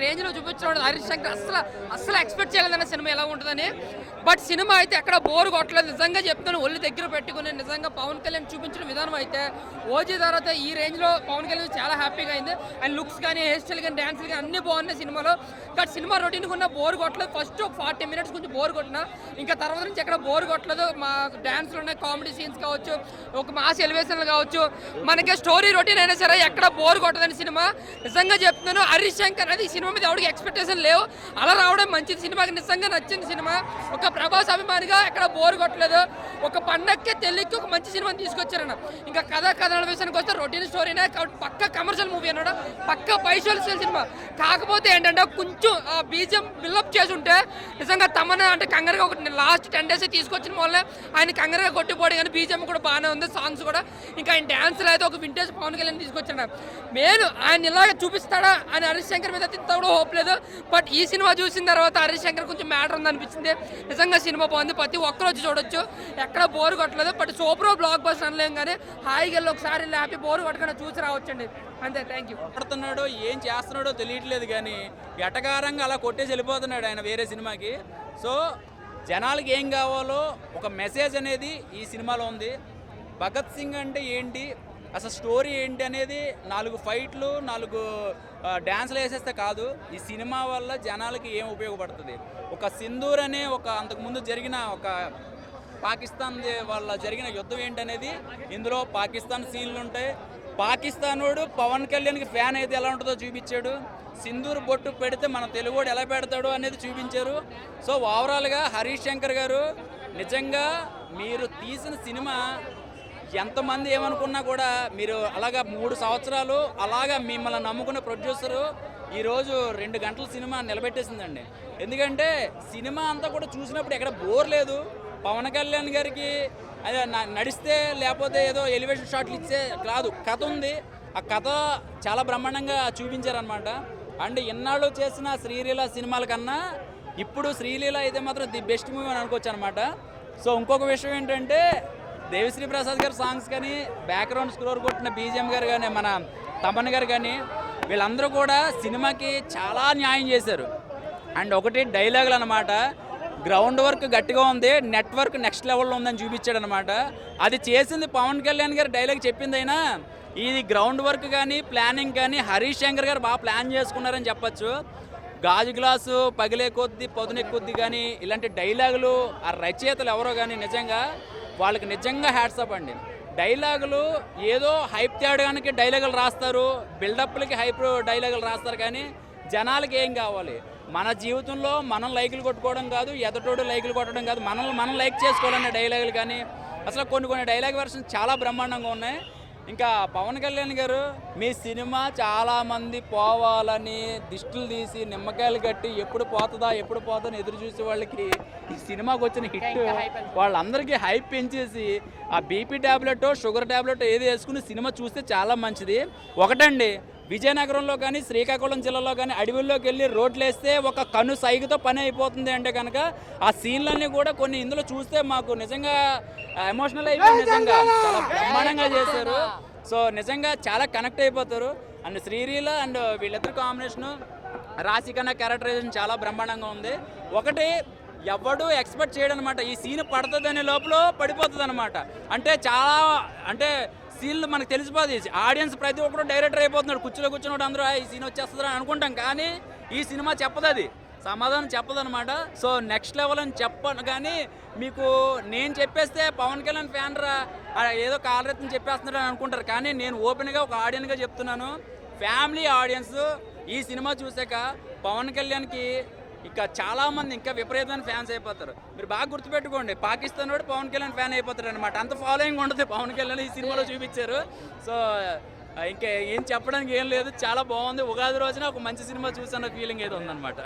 రేంజ్లో చూపించడం హరీష్ శంకర్ అస్సలు ఎక్స్పెక్ట్ చేయలేదన్న సినిమా ఎలా ఉంటుందని. బట్ సినిమా అయితే ఎక్కడ బోర్ కొట్టలేదు. నిజంగా చెప్తాను, ఒళ్ళు దగ్గర పెట్టుకుని నిజంగా పవన్ కళ్యాణ్ చూపించిన విధానం అయితే ఓజీ తర్వాత ఈ రేంజ్లో పవన్ కళ్యాణ్ చాలా హ్యాపీగా అయింది. అండ్ లుక్స్ కానీ, హెయిర్ స్టైల్ కానీ, డ్యాన్స్లు కానీ అన్నీ బాగున్నాయి సినిమాలో. బట్ సినిమా రొటీన్ ఉన్న బోర్ కొట్టలేదు. ఫస్ట్ 40 minutes కొంచెం బోర్ కొట్టినా, ఇంకా తర్వాత నుంచి ఎక్కడ బోర్ కొట్టలేదు. మా డ్యాన్స్లు ఉన్నాయి, కామెడీ సీన్స్ కావచ్చు, ఒక మాస్ ఎలివేషన్లు కావచ్చు, మనకి స్టోరీ రొటీన్ అయినా సరే ఎక్కడ బోర్ కొట్టదని సినిమా. నిజంగా చెప్తున్నాను, హరీష్ శంకర్ అది ఈ సినిమా మీద ఎవరికి ఎక్స్పెక్టేషన్ లేవు, అలా రావడం మంచిది. సినిమాకి నిజంగా నచ్చింది సినిమా. ఒక ప్రభాస్ అభిమానిగా ఎక్కడ బోర్ కొట్టలేదు. ఒక పండక్కి తెల్లికి ఒక మంచి సినిమాని తీసుకొచ్చారన్న. ఇంకా కథనాల విషయానికి వస్తే రొటీన్ స్టోరీనే కాబట్టి పక్క కమర్షియల్ మూవీ అన్నాడు, పక్క పైసలు సినిమా. కాకపోతే ఏంటంటే కొంచెం ఆ బీజం బిల్డప్ చేసి ఉంటే నిజంగా తమన్నా అంటే కంగారుగా ఒక లాస్ట్ 10 days తీసుకొచ్చిన వల్లే ఆయన కంగారుగా కొట్టిపోయి, కానీ బీజం కూడా బాగానే ఉంది, సాంగ్స్ కూడా. ఇంకా ఆయన డ్యాన్స్లో అయితే ఒక వింటేజ్ పవన్ కళ్యాణ్ తీసుకొచ్చాడు. మెయిన్ ఆయన ఇలాగే చూపిస్తాడా అని హరీష్ శంకర్ మీద ఇంత కూడా హోప్ లేదు. బట్ ఈ సినిమా చూసిన తర్వాత హరీష్ శంకర్ కొంచెం మ్యాటర్ ఉంది అనిపించింది. నిజంగా సినిమా బాగుంది, ప్రతి ఒక్కరు వచ్చి చూడొచ్చు, ఎక్కడ బోర్ కొట్టలేదు. బట్ సూపర్ బ్లాక్ బస్టర్ అనలేం, కానీ హాయిగా వెళ్ళి ఒకసారి హ్యాపీ బోర్ కొట్టకుండా చూసి రావచ్చండి. అంతే, థ్యాంక్ యూ. కొడుతున్నాడో ఏం చేస్తున్నాడో తెలియట్లేదు, కానీ ఎటకారంగా అలా కొట్టేసి వెళ్ళిపోతున్నాడు ఆయన వేరే సినిమాకి. సో జనాలకి ఏం కావాలో ఒక మెసేజ్ అనేది ఈ సినిమాలో ఉంది. భగత్ సింగ్ అంటే ఏంటి, అసలు స్టోరీ ఏంటి అనేది 4 ఫైట్లు 4 డ్యాన్స్లు వేసేస్తే కాదు. ఈ సినిమా వల్ల జనాలకి ఏం ఉపయోగపడుతుంది, ఒక సింధూర్ అనే ఒక అంతకుముందు జరిగిన ఒక పాకిస్తాన్ వాళ్ళ జరిగిన యుద్ధం ఏంటనేది ఇందులో పాకిస్తాన్ సీన్లు ఉంటాయి. పాకిస్తానోడు పవన్ కళ్యాణ్కి ఫ్యాన్ అయితే ఎలా ఉంటుందో చూపించాడు. సింధూర్ బొట్టు పెడితే మన తెలుగుడు ఎలా పెడతాడు అనేది చూపించారు. సో ఓవరాల్గా హరీష్ శంకర్ గారు నిజంగా మీరు తీసిన సినిమా ఎంతమంది ఏమనుకున్నా కూడా మీరు అలాగా 3 సంవత్సరాలు అలాగా మిమ్మల్ని నమ్ముకున్న ప్రొడ్యూసరు ఈరోజు 2 గంటల సినిమా నిలబెట్టేసిందండి. ఎందుకంటే సినిమా అంతా కూడా చూసినప్పుడు ఎక్కడ బోర్ లేదు. పవన్ కళ్యాణ్ గారికి అదే నడిస్తే లేకపోతే ఏదో ఎలివేషన్ షాట్లు ఇచ్చే కాదు, కథ ఉంది. ఆ కథ చాలా బ్రహ్మాండంగా చూపించారనమాట. అండ్ ఇన్నాళ్ళు చేసిన శ్రీలీల సినిమాల కన్నా ఇప్పుడు శ్రీలీల అయితే మాత్రం ది బెస్ట్ మూవీ అని అనుకోవచ్చు అనమాట. సో ఇంకొక విషయం ఏంటంటే దేవిశ్రీ ప్రసాద్ గారు సాంగ్స్ కానీ, బ్యాక్గ్రౌండ్ స్కోర్ కొట్టిన బీజిఎం గారు కానీ, మన తమన్ గారు కానీ, వీళ్ళందరూ కూడా సినిమాకి చాలా న్యాయం చేశారు. అండ్ ఒకటి డైలాగులు అనమాట, గ్రౌండ్ వర్క్ గట్టిగా ఉంది, నెట్వర్క్ నెక్స్ట్ లెవెల్లో ఉందని చూపించాడు అనమాట. అది చేసింది పవన్ కళ్యాణ్ గారు డైలాగ్ చెప్పిందైనా ఇది గ్రౌండ్ వర్క్ కానీ ప్లానింగ్ కానీ హరీష్ శంకర్ గారు బాగా ప్లాన్ చేసుకున్నారని చెప్పచ్చు. గాజు గ్లాసు పగిలే కొద్దీ పదునె కొద్దీ కానీ ఇలాంటి డైలాగులు ఆ రచయితలు ఎవరో కానీ నిజంగా వాళ్ళకి నిజంగా హ్యాట్సప్ అండి. డైలాగులు ఏదో హైప్ తేయడానికి డైలాగులు రాస్తారు, బిల్డప్లకి హైప్ డైలాగులు రాస్తారు, కానీ జనాలకి ఏం కావాలి, మన జీవితంలో మనం లైకులు కొట్టుకోవడం కాదు, ఎదటోడు లైకులు కొట్టడం కాదు, మనం లైక్ చేసుకోవాలనే డైలాగులు కానీ అసలు కొన్ని డైలాగ్ వెర్షన్స్ చాలా బ్రహ్మాండంగా ఉన్నాయి. ఇంకా పవన్ కళ్యాణ్ గారు మీ సినిమా చాలామంది పోవాలని దిష్టులు తీసి నిమ్మకాయలు కట్టి ఎప్పుడు పోతుందని ఎదురు చూసే వాళ్ళకి ఈ సినిమాకి వచ్చిన హిట్ వాళ్ళందరికీ హైప్ పెంచేసి ఆ బీపీ ట్యాబ్లెట్ షుగర్ ట్యాబ్లెట్ ఏది వేసుకుని సినిమా చూస్తే చాలా మంచిది. ఒకటండి, విజయనగరంలో కానీ శ్రీకాకుళం జిల్లాలో కానీ అడవుల్లోకి వెళ్ళి రోడ్లు వేస్తే ఒక కను సైగుతో పని అయిపోతుంది అంటే కనుక ఆ సీన్లన్నీ కూడా కొన్ని ఇందులో చూస్తే మాకు నిజంగా ఎమోషనల్ అయిపోయింది. నిజంగా చాలా బ్రహ్మాండంగా చేశారు. సో నిజంగా చాలా కనెక్ట్ అయిపోతారు. అండ్ శ్రీలీల అండ్ వీళ్ళిద్దరు కాంబినేషను, రాశికన్నా క్యారెక్టరైజేషన్ చాలా బ్రహ్మాండంగా ఉంది. ఒకటి ఎవడు ఎక్స్పెక్ట్ చేయడం అనమాట, ఈ సీన్ పడుతుందనే లోపల పడిపోతుంది అనమాట. అంటే చాలా సీన్లు మనకు తెలిసిపోతుంది. ఆడియన్స్ ప్రతి ఒక్కరు డైరెక్టర్ అయిపోతున్నాడు, కూర్చుని అందరూ ఈ సీన్ వచ్చేస్తుందని అనుకుంటాం, కానీ ఈ సినిమా చెప్పదు, అది సమాధానం చెప్పదనమాట. సో నెక్స్ట్ లెవెల్ అని చెప్పను, కానీ మీకు నేను చెప్పేస్తే పవన్ కళ్యాణ్ ఫ్యాన్ రా ఏదో కాలరెత్తుని చెప్పేస్తున్నాడు అని అనుకుంటారు, కానీ నేను ఓపెన్గా ఒక ఆడియన్గా చెప్తున్నాను, ఫ్యామిలీ ఆడియన్స్ ఈ సినిమా చూసాక పవన్ కళ్యాణ్కి ఇంకా చాలామంది ఇంకా విపరీతమైన ఫ్యాన్స్ అయిపోతారు. మీరు బాగా గుర్తుపెట్టుకోండి, పాకిస్తాన్ వాడు పవన్ కళ్యాణ్ ఫ్యాన్ అయిపోతారు అనమాట. అంత ఫాలోయింగ్ ఉంటుంది పవన్ కళ్యాణ్ ఈ సినిమాలో చూపించారు. సో ఇంకా ఏం చెప్పడానికి ఏం లేదు, చాలా బాగుంది. ఉగాది రోజున ఒక మంచి సినిమా చూసాన్న ఫీలింగ్ ఏదో ఉందన్నమాట.